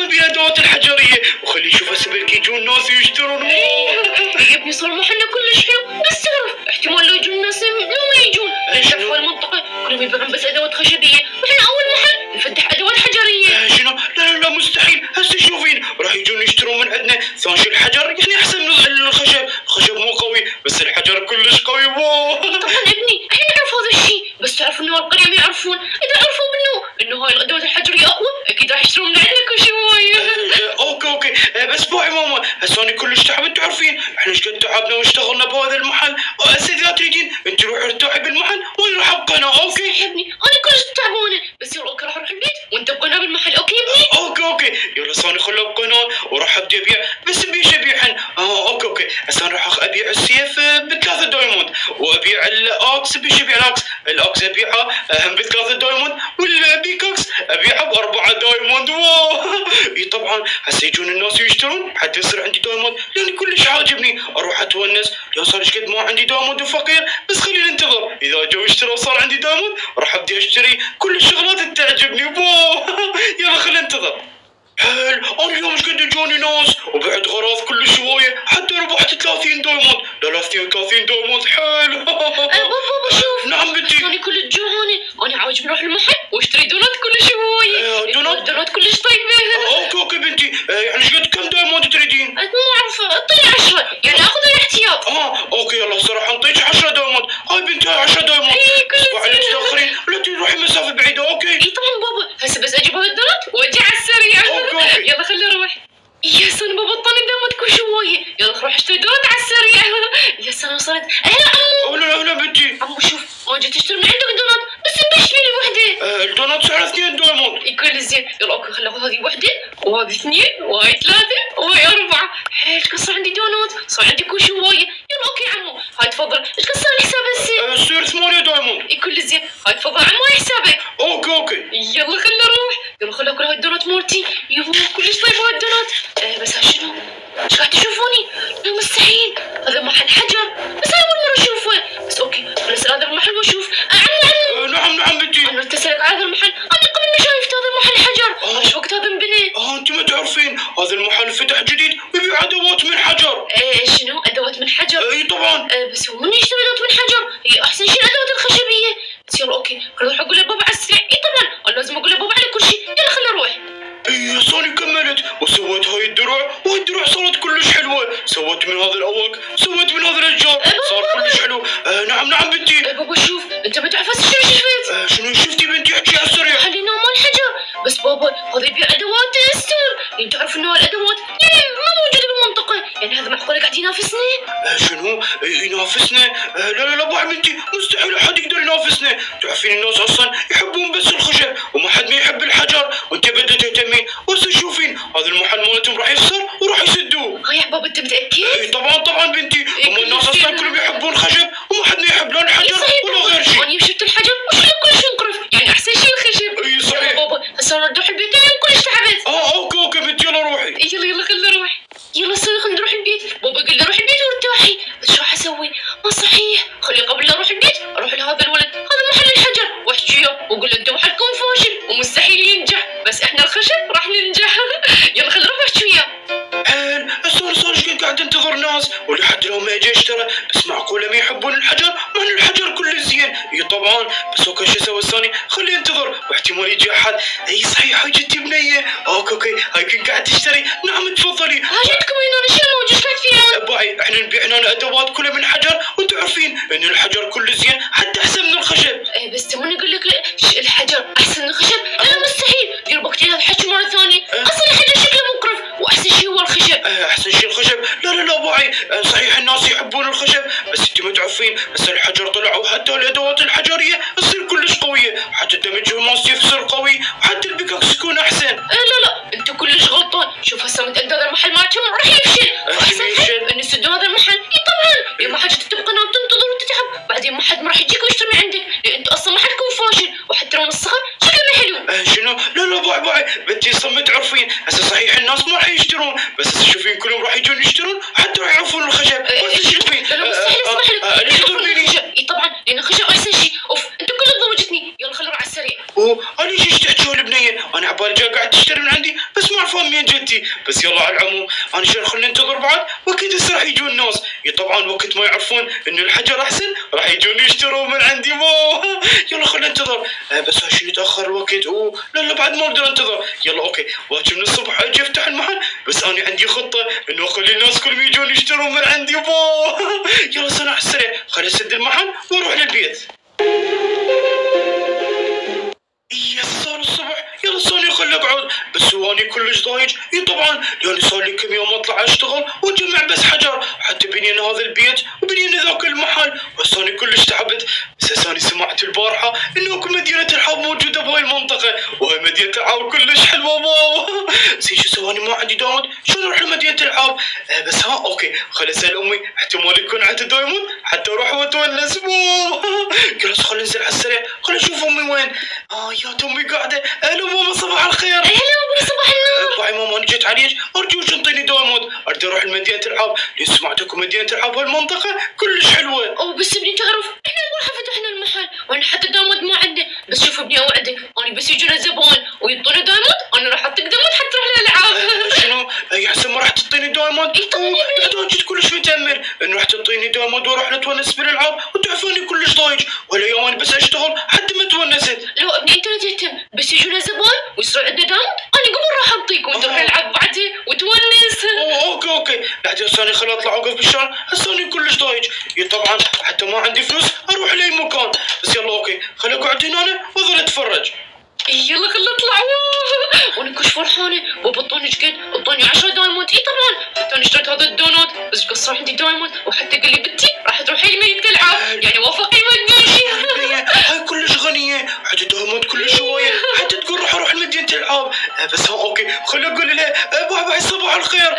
ابي ادوات الحجريه وخلي يشوف هسه بلكي يجون الناس يشترون. يا ابني صار محلنا كلش حلو، بس تعرف احتمال لو يجون الناس لو ما يجون، لان في المنطقه كلهم يبيعون بس ادوات خشبيه، واحنا اول محل نفتح ادوات حجريه. شنو؟ لا مستحيل، هسه شوفين راح يجون يشترون من عندنا. ثاني شيء الحجر يعني احسن من الخشب مو قوي بس الحجر كلش قوي. طبعا ابني احنا نعرف هذا الشيء، بس تعرف انه القريه ما يعرفون. اذا عرفوا انه هاي الادوات الحجريه اقوى اكيد راح يشترون من عندنا كل شيء هوايه. اوكي بس بوعي ماما، هسه انا كلش تعبت. تعرفين احنا ايش قد تعبنا واشتغلنا بهذا المحل. هسه اذا تريدين انت روحي ارتاحي بالمحل وانا راح ابقى هنا. اوكي يا ابني انا كلش تعبانه، بس يلا اوكي راح اروح البيت وانت ابقى هنا بالمحل. اوكي يا ابني؟ اوكي يلا ثاني خلوا ابقى هنا وراح ابدي ابيع. بس بيش ابيعهن؟ اوكي هسه انا راح ابيع السيف ب3 دايموند، وابيع الاكس. بيش ابيع الاكس ابيعها هم ب3 دايموند، والبيكاكس ابيعها ب4 دايموند. اي طبعا هسه يجون الناس يشترون حتى يصير عندي دايموند، لاني كلش عاجبني اروح اتونس. لو صار ايش قد ما عندي دايموند وفقير، بس خلينا ننتظر اذا جو اشتروا وصار عندي دايموند راح ابدي اشتري كل الشغلات اللي تعجبني. يلا خلينا ننتظر. حلو، انا اليوم ايش قد اجوني ناس وبعد غراض كلش هوايه، حتى ربحت 30 دايموند. لا 32 دايموند. حلو. بابا شوف. نعم بنتي. انا كلش جوعانه، انا عاوز اروح المحل واشتري دونات كلش هوايه. دونات كلش طيبه. اوكي بنتي، يعني ايش قد كم دايموند تريدين؟ ما اعرف، اعطيني 10 يعني اخذ الاحتياط. اوكي يلا هسه راح نعطيك 10 دايموند. هاي بنتي 10 دايموند. اسمع عليك تاخرين لا تروحي مسافه بعيده. اوكي اي طبعا بابا، هسه بس اجيب هاي الدونات واجي على السريع. اوكي يلا خليني اروح. يا سلام بابا طاني دامت كل شويه. يلا روح اشتري دونات على السريع. يا سلام وصلت. عمو. اهلا بنتي. عمو شوف ما جيت اشتري من عندك دونات، بس مبشري لي وحده. الدونات سعرها 2 دايموند. يكون زين. يلا اوكي خلي اخذ هذه وحده وهذه 2 وهاي 3 وهاي 4. حيل صار عندي دونات، صار عندي كل شويه. يلا اوكي عمو هاي تفضل. ايش قد صار الحساب هسه؟ صار 8 دايموند. يكون زين. هاي تفضل عمو هاي حسابك. اوكي يلا خلي اروح. يلا خلي اكل هاي الدونات مالتي. يوه كلش طيبه هاي الدونات. بس ها شنو؟ ايش قاعد تشوفوني؟ لا مستحيل، هذا محل حجر، بس انا اول مره اشوفه. بس اوكي خليني اسال هذا المحل واشوف. عمو نعم بنتي. انا اتصلت على هذا المحل، انا قبل ما شايفت هذا المحل حجر. ايش وقت هذا انبنى؟ انت ما تعرفين هذا المحل فتح جديد ويبيع ادوات من حجر. شنو ادوات من حجر؟ اي طبعا. بس هو من يشتري ادوات من حجر؟ هي احسن شيء الادوات الخشبيه. بس يلا اوكي خليني اروح اقول لبابا على السريع. اي طبعا انا لازم اقول لبابا على كل شيء. يلا خليني اروح. اي صاني كملت وسويت هاي الدرع، وهاي الدرع صارت كلش حلوه. سويت من هذا الاوك، سويت من هذا الاشجار، صار كلش حلو. نعم بنتي. بابا شوف انت ما تعرف هسه شنو شفت؟ شنو شفتي بنتي؟ احكي على السريع. خلينا مال حجر. بس بابا هذا يبيع ادوات ستون، يعني تعرف انه هالادوات يعني ما موجوده بالمنطقه، يعني هذا معقوله قاعد ينافسنا؟ شنو ينافسنا؟ لا باع بنتي، مستحيل احد يقدر ينافسنا. تعرفين الناس اصلا يحبون بس الخشب وما حد ما يحب الحجر، وانت بدك تهتمين. وهسه شوفين هذا المحل مالتهم راح يخسر وراح يسدوه. يا بابا انت متاكد؟ اي طبعا بنتي، هم الناس اصلا كلهم يحبون الخشب وما حد ما يحب لا الحجر ولا غير شيء. انا شفت الحجر وش كلش انقرف، يعني احسن شيء الخشب. اي صحيح. بابا هسه انا اروح البيت انا كلش تعبت. اوكي بنتي يلا روحي. يلا خلينا نروح. يلا خلينا نروح البيت. بابا قال لي روح البيت وارتاحي، بس شو راح اسوي؟ ما صحيح. خلي قبل لا اروح البيت اروح لهذا الولد، هذا محل الحجر، واحكي وياه واقول له انتم محلكم فاشل ومستحيل ينجح، بس احنا الخشب راح ننجح. يلا خلينا نروح واحكي وياه. صار ايش قاعد انتظر ناس ولحد لو ما اجى اشترى. بس معقوله ما يحبون الحجر؟ مع ان الحجر كله زين. اي طبعا، بس اوكي شو اسوي الثاني؟ خليه ينتظر واحتمال يجي احد. اي صحيح هاي جتي بنيه. اوكي هاي كنت قاعد تشتري. نعم تفضلي. حاجتكم هنا شنو موجود قاعد فيها؟ باي احنا نبيع هنا ادوات كلها من حجر، وانتم عارفين ان الحجر كله زين حتى احسن من الخشب. بس تمني اقول لك الحجر احسن من الخشب؟ انا مستحيل. دير بالك هذا الحكي مره ثانيه. اصلا الحجر شكله مقرف واحسن شيء هو الخشب. احسن شيء الخشب؟ لا باي صحيح الناس يحبون الخشب، بس انتم ما تعرفين بس الحجر طلع وحتى الادوات الحجريه تصير كلش قويه، حتى الدمج مالته يصير قوي، وحتى البيكاكس يكون احسن. لا انت كلش غلطان. شوف هسه متأكد هذا المحل مالتهم راح يفشل. شنو يفشل؟ ان يسدوا هذا المحل. اي طبعا لما حاجه تبقى نام تنتظر وتتعب، بعدين ما حد ما راح يجيك ويشتري من عندك، لان انت اصلا محلكم فاشل، وحتى لو الصغر شكله ما حلو. شنو؟ لا باي بنتي اصلا ما تعرفين. هسه صحيح الناس ما راح يشترون، بس هسه شوفين كلهم راح يجون يشترون حتى راح يعرفون الخشب. بس شوفين لا مستحيل اسمح لك. ليش تضربيني؟ اي طبعا لان الخشب احسن شيء. اوف انت كل ضوجتني. يلا خلينا نروح على السريع. انا ايش تحكي البنيه؟ انا عبالي جاي قاعد تشتري من عندي بس ما اعرفون مين عندي. بس يلا على العموم انا شو خلينا ننتظر بعد واكيد هسه راح يجون الناس. طبعا وقت ما يعرفون انه الحجر احسن راح يجون يشترون من عندي يلا خلينا ننتظر. بس عشان يتاخر الوقت لا بعد ما اقدر انتظر. يلا اوكي باكر من الصبح اجي افتح المحل. بس انا عندي خطه انه اخلي الناس كلهم يجون يشترون من عندي يلا سريع السريع خليني اسد المحل واروح للبيت. صار الصبح يلا ثانية خلي اقعد. بس واني كلش ضايج طبعا يعني صار لي كم يوم اطلع اشتغل واجمع بس حجر حتى بنين هذا البيت وبنين ذاك المحل. بس انا كلش تعبت. بس انا سمعت البارحة انه اكو مدينة الحاب موجودة بهاي المنطقة وهي مدينة الحاب كلش حلوة زين شو سواني ما عندي دايموند شلون اروح لمدينة الحاب. بس اوكي خلي اسال امي احتمال يكون عندها دايموند حتى اروح واتونس يلا خلي انزل على السريع خلي اشوف امي وين. يا امي قاعدة. الو ماما صباح الخير. هلا صباح النور. باي ماما انا جيت عليك ارجوك انطيني دايموند اريد اروح لمدينة الحاب لان سمعتكم مدينة الحاب هالمنطقة كلش حلوة. بس ابني تعرف احنا ما فتحنا المحل وانا حتى دايموند ما عنده. بس شوف ابني اوعدك انا بس يجونا زبون ويعطونا دايموند انا راح اعطيك دايموند حتى تروح للالعاب. شنو؟ احسن ما راح تعطيني دايموند؟ بعد جيت كلش متامل انه راح تعطيني دايموند واروح نتونس بالالعاب وتعرفوني كلش ضايج ولا يوم انا بس اشتغل حتى ما تونست. لو ابني انت لا تهتم بس يجونا زبون ويصير عندنا دايموند انا قبل راح اعطيك وتروح العب بعدين وتونس. اوكي بعدين ثاني خليني اطلع اوقف بالشارع هسه انا كلش ضايج. طبعا حتى ما عندي فلوس اروح لاي مكان. بس يلا اوكي خليني اقعد هنا واظل اتفرج. يلا خلينا نطلع وانا كلش فرحانه بابا اعطوني قد اعطوني 10 دايموند. طبعا حتى انا اشتريت هذا الدونات بس قد صار عندي دايموند وحتى قال لي بنتي راح تروحي لمدينة الالعاب يعني وافق يوديني. هاي كلش غنيه عندها دايموند كلش هوايه حتى تقول راح اروح لمدينة الالعاب. بس اوكي خليني اقول لها باي صباح الخير.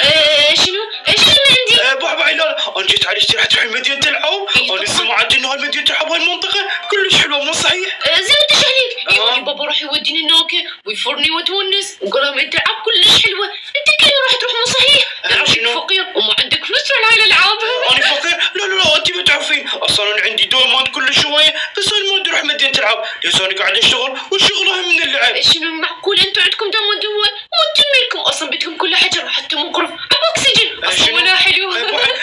شنو؟ ايش اللي عندي؟ باي لا انا جيت على اشتري حتروحي لمدينة الالعاب. انا سمعت انه هالمدينة الالعاب هالمنطقه كلش حلوه مو صحيح؟ زين انت ايش عليك؟ يعني بابا راح يوديني هناك ويفرني وتونس وقال لهم انت العاب كلش حلوه. انت كذا راح تروح مو صحيح؟ تعرفين فقير وما عندك فلوس تروح لهاي الالعاب. انا فقير؟ لا انت ما تعرفين اصلا انا عندي دايموند كلش شويه بس انا ما ودي اروح مدينة العاب لان انا قاعد اشتغل والشغل اهم من اللعب. شنو معقول انتم عندكم دايموند هو مو تملكم اصلا بيتكم كله حجر حتى مقرف ابو اكسجين اصلا ولا حلو.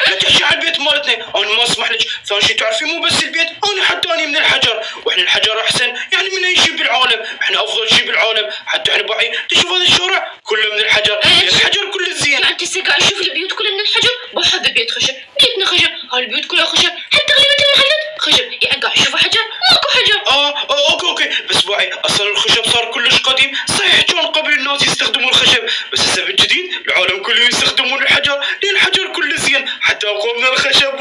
لا تحكي على البيت مالتنا انا ما اسمح لك. ثاني شيء تعرفين مو بس البيت انا حتى اني من الحجر واحنا الحجر احسن يعني من اي شيء بالعالم. احنا افضل شيء بالعالم حتى احنا باعي تشوف هذا الشارع كله من الحجر. الحجر كله زين. انت هسه قاعد تشوف البيوت كلها من الحجر. هذا بيت خشب بيتنا خشب هاي البيوت كلها خشب حتى اغلبيه المحلات خشب يعني قاعد تشوف حجر ماكو حجر. اوكي بس باعي اصلا الخشب صار كلش قديم. صحيح كان قبل الناس يستخدمون الخشب بس هسه بالجديد العالم كله يستخدمون الحجر لان الحجر كله زين حتى اقوى من الخشب.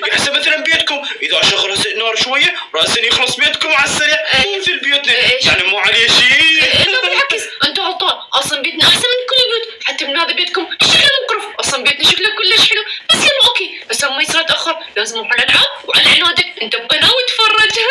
يحسب مثلا بيتكم اذا شغل نار شويه راسا يخلص بيتكم على السريع مو مثل بيوتنا يعني مو عليه شيء. لا بالعكس انت غلطان اصلا بيتنا احسن من كل البيوت حتى من هذا بيتكم شكله مقرف اصلا بيتنا شكله كلش حلو. بس يلا اوكي بس ما يصير تاخر لازم نروح على الالعاب وعلى عنادك انت بقناه وتفرج.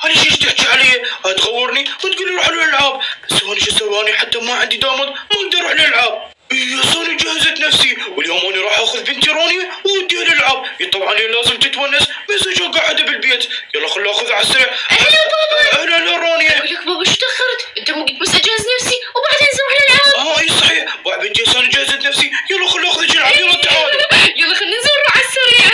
انا شو تحكي علي تغورني وتقول لي روح للالعاب. بس انا شو اسوي حتى ما عندي دايموند ما اقدر اروح للالعاب. انا جهزت نفسي واليوم انا راح اخذ بنتي رانيا ووديها للعب. طبعا هي لازم تتونس بس اجي قاعده بالبيت. يلا خلي اخذها على السريع. اهلا بابا. اهلا رانيا. اقول لك بابا شو تاخرت؟ انت مو قلت بس اجهز نفسي وبعدين نروح للعب. اي صحيح باع بنتي انا جهزت نفسي. يلا خلي اخذك العب. يلا تعالي. يلا خلينا نزور على السريع.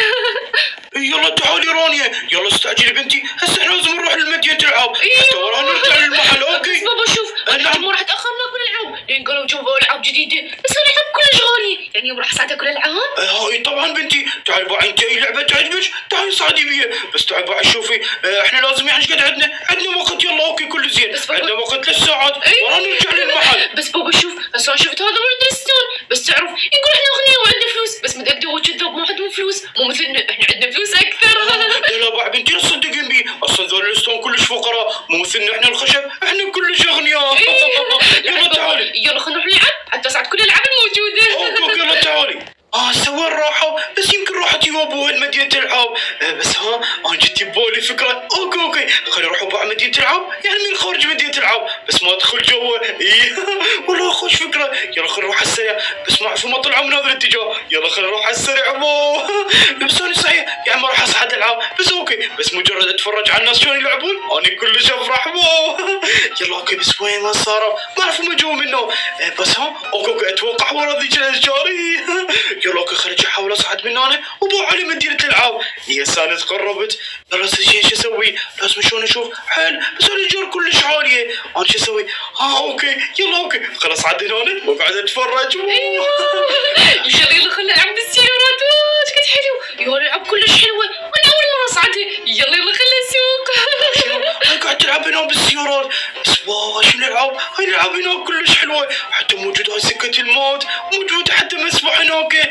يلا تعالي رانيا يلا استعجلي بنتي هسه احنا لازم نروح لمدينة العاب حتى ورا نرجع للمحل. اوكي بس بابا شوف انا ما راح اتاخرنا كل العاب لان قالوا جابوا العاب جديده بس الالعاب كلش غاليه يعني يوم راح اساعدها كل الالعاب. هاي طبعا بنتي تعالي باعي انت اي لعبه تعجبك تعالي صعدي بيها. بس تعالي باعي شوفي احنا لازم يعني قد عندنا وقت. يلا اوكي كل زين عندنا وقت 3 ساعات ورا نرجع للمحل. بس بابا شوف هسه انا شفت هذا ولد الستون بس تعرف يقول احنا اغنياء وعندنا فلوس بس متاكده هو كذاب ما عندهم فلوس مو مثلنا احنا عندنا فلوس اكثر. لا باع بنتي لا تصدقين بي اصلا ذول الستون كلش فقراء مو مثلنا احنا الخشب احنا كلش اغنياء. يلا تعالي يلا خلينا نروح نلعب حتى اساعد كل الالعاب الموجوده. اوكي يلا تعالي. سوين راحوا بس يمكن راحت يوابوها لمدينة العاب. بس انا جت ببالي فكرة. اوكي خلينا نروح بقى مدينة العاب يعني من خارج مدينة العاب بس ما ادخل جوا. والله خوش فكرة. يلا خلينا نروح على السريع بس ما اعرف ما طلعوا من هذا الاتجاه. يلا خلينا نروح على السريع بس انا صحيح يعني ما راح اصعد العاب بس اوكي بس مجرد اتفرج على الناس شلون يلعبون انا كلش افرح. واو يلا اوكي بس وين ما صاروا ما اعرف هم جو منه. بس ها اوكي اتوقع ورا ذيك الاشجار. يلا اوكي خليني احاول اصعد من هنا وبروح على مدينه الالعاب. يا سانة قربت. يلا شو اسوي؟ لازم شلون اشوف حل بس الاشجار كلش عاليه. انا شو اسوي؟ اوكي يلا اوكي خلاص اصعد هنا واقعد اتفرج. ايوه يلا خلينا نلعب بالسيارات. ايش قد حلو. يلا العب كلش حلوه وانا اول مره اصعدها. يلا خلينا نسوق. انا قاعد تلعب هنا بالسيارات بس واو شو الالعاب هاي الالعاب هنا كلش حلوه. حتى موجود هاي سكه الموت موجود حتى مسبح هناك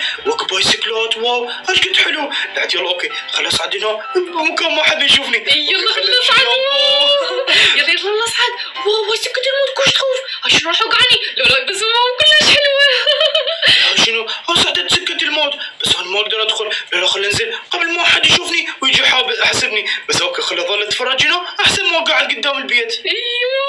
بايسكلات. واو ايش قد حلو. بعد يلا اوكي خليني اصعد هنا بمكان ما حد يشوفني. يلا خلينا نصعد. يلا نصعد. واو سكه الموت كلش تخوف. شنو راح يوقعني؟ لا بس واو كلش حلوه. شنو صعدت سكه الموت بس انا ما اقدر ادخل. لا خلينا ننزل قبل ما حد يشوفني ويجي حاب يحسبني. بس اوكي خليني اظل اتفرج هنا احسن ما قاعد قدام البيت. ايوه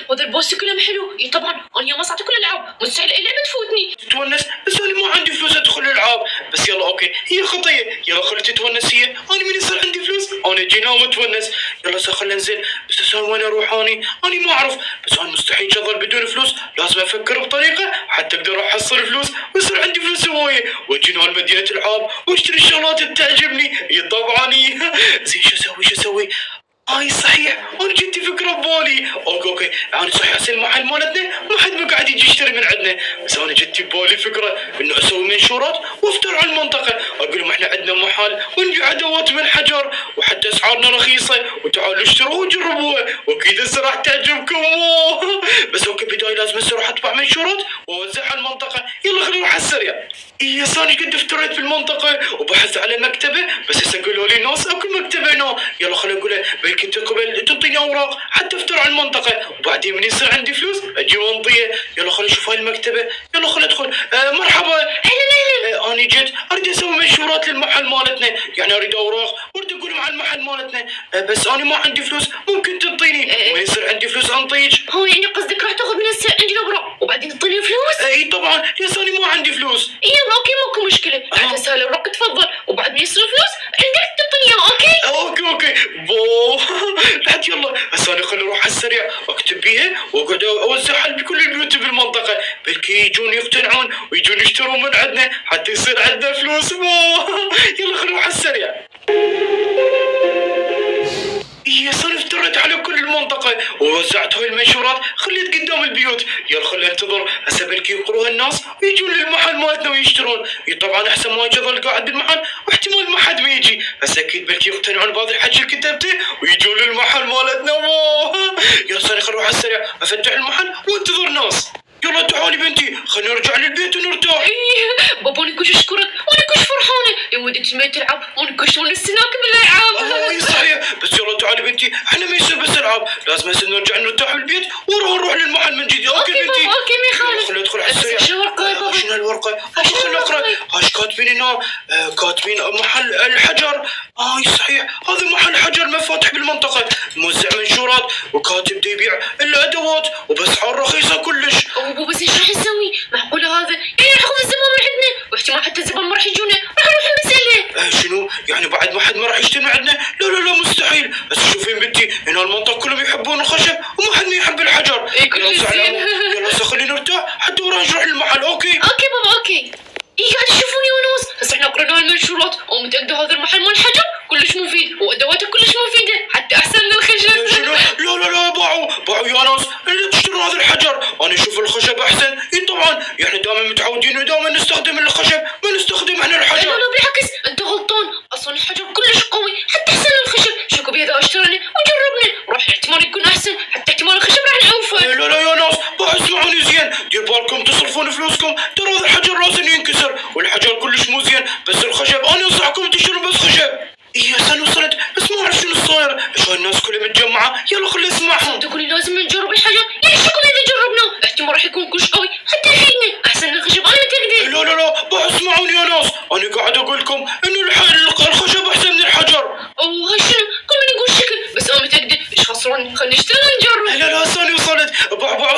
وهذا البوس كلام حلو. طبعا انا يوم صعدت كل الالعاب مستحيل اي لعبه تفوتني. تتونس بس انا ما عندي فلوس ادخل الالعاب. بس يلا اوكي هي خطيه. يلا خلي تتونس هي انا من يصير عندي فلوس انا جينا ومتونس. يلا خلينا ننزل بس وين اروح اني ما اعرف. بس انا مستحيل اظل بدون فلوس لازم افكر بطريقه حتى اقدر احصل فلوس ويصير عندي فلوس هوايه واجينا لمدينه الالعاب واشتري الشغلات اللي تعجبني. طبعا زين شو اسوي هاي صحيح انا جتي فكره ببالي. اوكي انا صحيح هسه المحل مالتنا ما حد ما قاعد يجي يشتري من عندنا. بس انا جتي ببالي فكره انه اسوي منشورات وافتر على المنطقه اقول لهم احنا عندنا محل ونبيع ادوات من الحجر وحتى اسعارنا رخيصه وتعالوا اشتروها وجربوها واكيد هسه راح تعجبكم. بس اوكي بدايه لازم هسه اروح اطبع منشورات واوزعها على المنطقه. يلا خلينا نروح على السريع. يا ساني قد افتريت في المنطقه وبحثت على مكتبه بس هسه قالوا لي ناس اكو مكتبه هنا. يلا خليني اقول له كنت قبل تعطيني اوراق حتى افتر على المنطقه وبعدين من يصير عندي فلوس اجي وانطيه. يلا خليني اشوف هاي المكتبه. يلا خليني ادخل. مرحبا اهلا. انا جيت اريد اسوي منشورات للمحل مالتنا يعني اريد اوراق واريد اقول مع المحل مالتنا بس انا ما عندي فلوس ممكن تنطيني ومن يصير عندي فلوس انطيك. هو يعني قصدك راح تاخذ من عندي الاوراق وبعدين تعطيني فلوس؟ اي طبعا يا انا ما عندي فلوس. يلا اوكي ماكو مشكله. راح اسال الاوراق تفضل وبعد ما يصير فلوس عندك تعطيني اياه. اوكي بو بعد يلا هسه انا خليني اروح على السريع اكتب بيها واقعد اوزعها بكل البيوت بالمنطقه بلكي يجون يقتنعون ويجون يشترون من عندنا حتى يصير عندنا فلوس. يلا خليني اروح على السريع. صار افتريت على كل المنطقة ووزعت هاي المنشورات خليت قدام البيوت. يلا خلينا ننتظر هسه بلكي يقروها الناس ويجون للمحل مالتنا ويشترون. طبعا احسن ما اجي اظل قاعد بالمحل واحتمال ما حد ما يجي. هسه اكيد بلكي يقتنعون بهذا الحكي اللي كتبته ويجون للمحل مالتنا. يلا صار خلينا نروح على السريع افتح المحل وانتظر ناس. يلا تعالي بنتي خلينا نرجع للبيت ونرتاح. بابا انا كلش اشكرك وانا كلش فرحانه يا ودي انت ما تلعب وانا كلش ونسناك بالالعاب. اي صحيح بس يلا تعالي بنتي احنا ما يصير بس العاب لازم هسه نرجع نرتاح بالبيت ونروح للمحل من جديد. اوكي بنتي اوكي ما يخالف. خلينا ندخل على السريع. شنو هالورقه؟ خلينا نقرا هاش كاتبين هنا كاتبين محل الحجر. صحيح هذا محل حجر مفاتح بالمنطقه موزع منشورات وكاتب دي يبيع الا ادوات وباسعار رخيصه كلش. بس ايش راح نسوي؟ معقوله هذا يعني راح ياخذ الزبون من عندنا واحتمال حتى الزبون ما راح يجونا راح نروح نساله. شنو يعني بعد ما حد ما راح يشتري من عندنا؟ لا مستحيل. بس شوفين بنتي هنا المنطقه كلهم يحبون الخشب وما حد ما يحب الحجر. يلا خلينا نرتاح حتى وراح نروح للمحل. اوكي بابا اوكي. قاعد يشوفوني ونوس بس احنا قرينا المنشورات ومتاكده هذا المحل مال الحجر كلش مفيد وادواته كلش مفيده حتى احسن من الخشب. شنو؟ لا باعوا يا ناس اللي تشترون هذا الحجر. انا اشوف الخشب احسن. طبعا يعني دائما متعودين ودائما نستخدم الخشب ما نستخدم احنا الحجر. لا بالعكس انت غلطان اصلا الحجر كلش قوي حتى احسن من الخشب. شكو بيها اشترينا وجربنا راح احتمال يكون احسن حتى احتمال الخشب راح نعوفه. لا يا ناس اسمعوني زين دير بالكم تصرفون فلوسكم ترى هذا الحجر لازم ينكسر والحجر كلش مو زين بس الخشب انا انصحكم تشترون بس خشب. سنة وصلت بس ما اعرف شنو صاير شو الناس كلها متجمعه. يلا خلينا نسمعهم. تقولي لازم نجرب الحجر يعني شكون اذا جربناه احتمال راح يكون كلش قوي حتى يفيدنا احسن من الخشب. انا تقدر. لا اسمعوني يا ناس انا قاعد اقول لكم انه الخشب احسن من الحجر. هاي شنو كل من يقول شكل بس انا متاكده ايش خسران خلينا نشتغل نجرب. لا ثانية وصلت.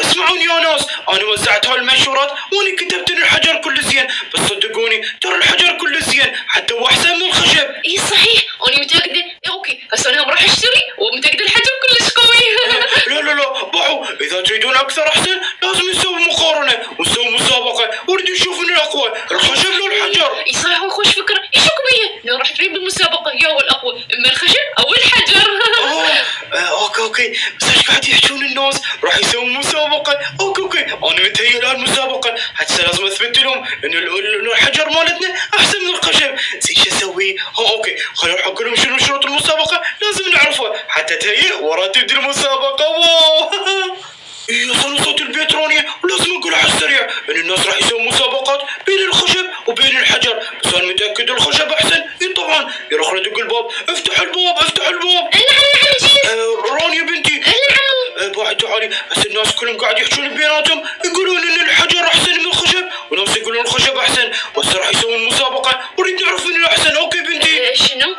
اسمعوني يا ناس انا وزعت تبعت هاي المنشورات واني كتبت ان الحجر كله زين، بس صدقوني ترى الحجر كله زين حتى هو احسن من الخشب. اي صحيح، انا متاكده. اوكي هسه انا راح اشتري ومتاكده الحجر كلش قوي. لا باعوا، اذا تريدون اكثر احسن لازم نسوي مقارنه ونسوي مسابقه ونريد نشوف من الاقوى الخشب لو الحجر. اي صحيح، خوش فكره. ايش بيها لو راح تريد بالمسابقه يا هو الاقوى، اما الخشب او الحجر. اوكي بس ايش قاعد يحجون الناس؟ راح يسوون مسابقه. اوكي انا متهيأ لها المسابقه حتى لازم اثبت لهم انه الحجر مالتنا احسن من الخشب. زين شو اسوي؟ اوكي خلينا نحط لهم شنو شروط المسابقه لازم نعرفها حتى تهيأ ورا تبدي المسابقه. واو يوصلوا صوت البيترونية ولازم نقول على السريع ان الناس راح يسوون مسابقات بين الخشب وبين الحجر، بس انا متاكد الخشب احسن. طبعا يلا خلينا ندق الباب. افتح الباب. رانيا بنتي. بعد تعالي. بس الناس كلهم قاعد يحجون بيناتهم يقولون ان الحجر احسن من الخشب وناس يقولون الخشب احسن، بس راح يسوون مسابقه ونريد نعرف من الاحسن. اوكي بنتي. شنو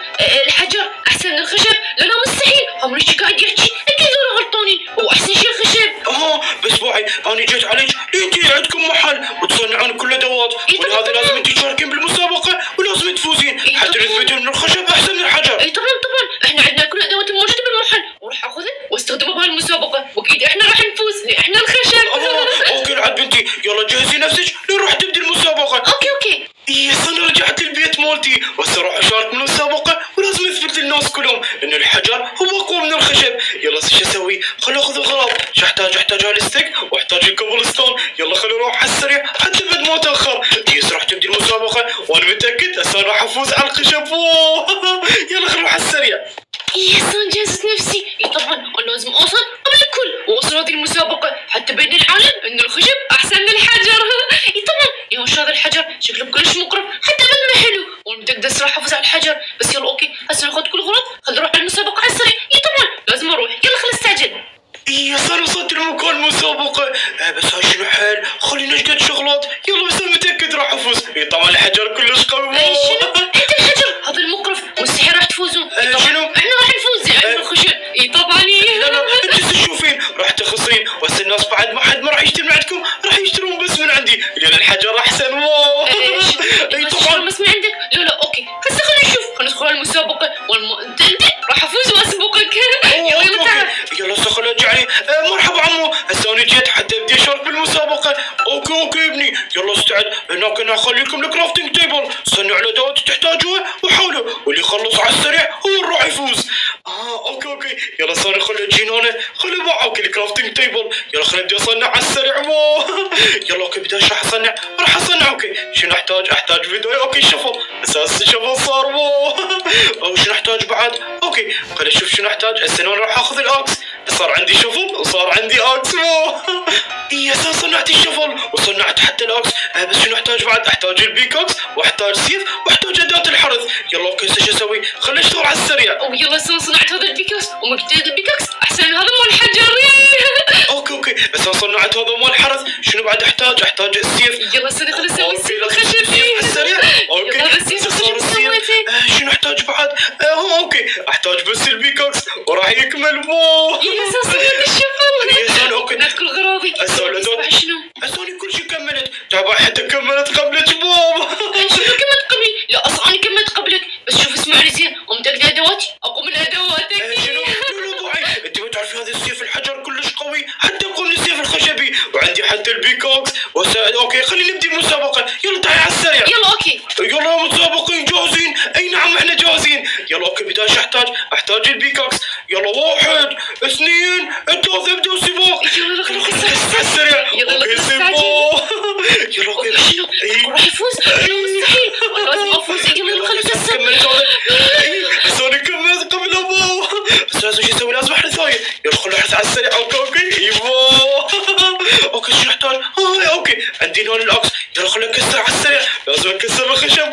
الحجر احسن من الخشب؟ لا مستحيل، هم ليش قاعد يحكي؟ اكيد هم غلطانين، هو احسن شيء الخشب. بس باعي انا جيت عليك انتي عندكم محل وتصنعون كل ادوات، ولهذا لازم انتي تشاركين بالمسابقه ولازم تفوزين حتى نثبت ان الخشب احسن من الحجر. اي طبعا احنا عندنا كل الادوات الموجوده بالمحل وراح اخذها واستخدمها بهالمسابقه، واكيد احنا راح نفوز لان احنا الخشب. اوكي العد بنتي، يلا جهزي نفسك راح تبدي المسابقه. اوكي يس انا رجعت البيت مالتي وهسه راح اشارك بالمسابقه ولازم اثبت للناس كلهم ان الحجر هو اقوى من الخشب. يلا شو اسوي؟ خليني اخذ الغراض. شو احتاج هالستيك واحتاج الكوبلستون. يلا خليني اروح على السريع حتى بعد ما اتاخر. يس راح تبدي المسابقه وانا متاكد هسه راح افوز على الخشب. يلا خليني اروح على السريع. يس انا جهزت نفسي. طبعا انا لازم اوصل قبل الكل واوصل هذه المسابقه حتى بين العالم ان الخشب احسن من الحجر. طبعا يا هذا الحجر شكله كلش مقرب حتى بدنا حلو وانا متاكده راح افوز على الحجر. بس يلا اوكي هسه ناخذ كل غلط، خلينا نروح على المسابقه على السريع. طبعا لازم اروح. يلا خلينا نستعجل. يس انا وصلت لمكان المسابقه. بس هاي شنو حال؟ خلينا نشقد شغلات. يلا بس انا متاكد راح افوز. طبعا الحجر كلش قوي. شنو؟ انت الحجر هذا المقرف مستحيل راح تفوزون. شنو؟ احنا راح نفوز يعني الخشب. طبعا لا انت تشوفين راح تخلصين، بس الناس بعد ما حد ما راح يشتري من عندكم راح يشترون بس من عندي لان الحجر احسن. واو طبعا بس من عندك. لا اوكي هسه خلينا نشوف. خلينا ندخل المسابقه انت راح افوز واسبقك. يلا تعال. يلا هسه خلينا نرجع. مرحبا عمو، هسه انا جيت حتى ابدي اشارك بالمسابقه. اوكي ابني يلا استعد. هناك انا اخلي لكم الكرافتنج تيبل، صنعوا الادوات اللي تحتاجوها وحاولوا واللي يخلص على السريع هو اللي راح يفوز. اوكي يلا صار خلي تجين هنا. خلي باعوا الكرافتنج تيبل. يلا خلينا نبدا نصنع على السريع. يلا اوكي بدايه راح اصنع. اوكي شنو احتاج بدايه. اوكي شفل اساس شفل صار. او شنو احتاج بعد؟ اوكي خلينا نشوف شنو احتاج. هسه انا راح اخذ الاكس. صار عندي شفل وصار عندي اكس. يا صنعت الشفل وصنعت حتى الاكس. بس شنو احتاج بعد؟ احتاج البيكاكس واحتاج سيف واحتاج اداه الحرث. يلا اوكي هسه شو اسوي؟ خلينا نشتغل على السريع. يلا صنعت هذا البيكاكس ومقتل البيكاكس احسن من هذا مال الحجر. اوكي بس انا صنعت هذا مال الحرث. شنو بعد احتاج السيف. يلا خلينا نسوي السيف الخشب على السريع. اوكي هذا السيف الخشب. شنو احتاج بعد؟ اوكي احتاج بس البيكاكس وراح يكمل. يا صنعت الشفل. اوكي نذكر غراضي. شنو؟ هسه كل شيء كملت. تابع حتى كملت قبلك. شنو كملت قبلي؟ لا اصلا انا كملت قبلك. بس شوف اسمعني زين، ومتاكده ادواتي اقوى من ادواتك. شنو؟ لا باعي انت ما تعرفي هذا السيف الحجر كلش قوي حتى اقوى من السيف الخشبي، وعندي حتى البيكوكس. اوكي خلينا نبدي المسابقه. يلا تعالي على السريع. يلا اوكي يلا متسابقين جاهزين؟ اي نعم احنا جاهزين. يلا اوكي بدايه احتاج البيكوكس. يلا 1 2 3 ابدوا السباق. يلا خلينا على السريع. اوكي سباق. يلا اوكي شنو؟ راح يفوز؟ لا مستحيل لازم افوز. يلا خلينا نكسر. بس انا كملت قبل ابو. بس لازم شو اسوي؟ لازم احرث هاي. يلا خلينا نحرث على السريع. اوكي اوكي شو نحتاج؟ اوكي عندي هون الاكس. يلا خلينا نكسر على السريع. لازم نكسر الخشب.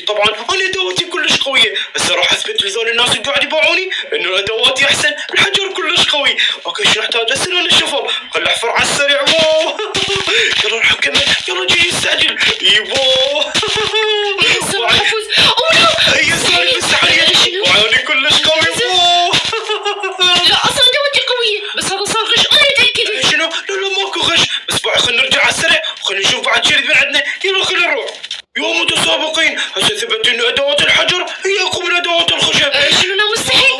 طبعا انا ادواتي كلش قويه. هسه راح اثبت لهذول الناس اللي قاعد يباعوني انه ادواتي احسن. الحجر كلش قوي. اوكي شو نحتاج؟ هسه انا الشفل. خلينا نحفر على السريع. يلا راح اكمل. يلا جاي استعجل. هسه راح افوز. لا هي صار بس علي وعيوني كلش قوي. لا اصلا ادواتي قويه بس هذا صار غش. انا متاكده. شنو؟ لا ماكو غش. بس خلينا نرجع على السريع، خلينا نشوف بعد شيء من عندنا. يلا خلينا نروح. يا متسابقين، هسه ثبت ان ادوات الحجر هي اقوى من ادوات الخشب. شنو لا مستحيل؟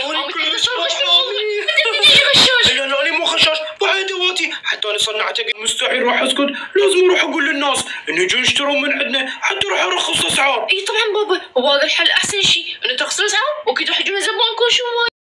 غشاش. لا لا، انا مو خشاش، باعي ادواتي حتى انا صنعت. مستحيل راح اسكت، لازم اروح اقول للناس انه يجون يشترون من عندنا حتى راح ارخص اسعار. اي طبعا بابا، هو هذا الحل احسن شيء، انه تخسر اسعار واكيد راح يجون زبائن كل شوي.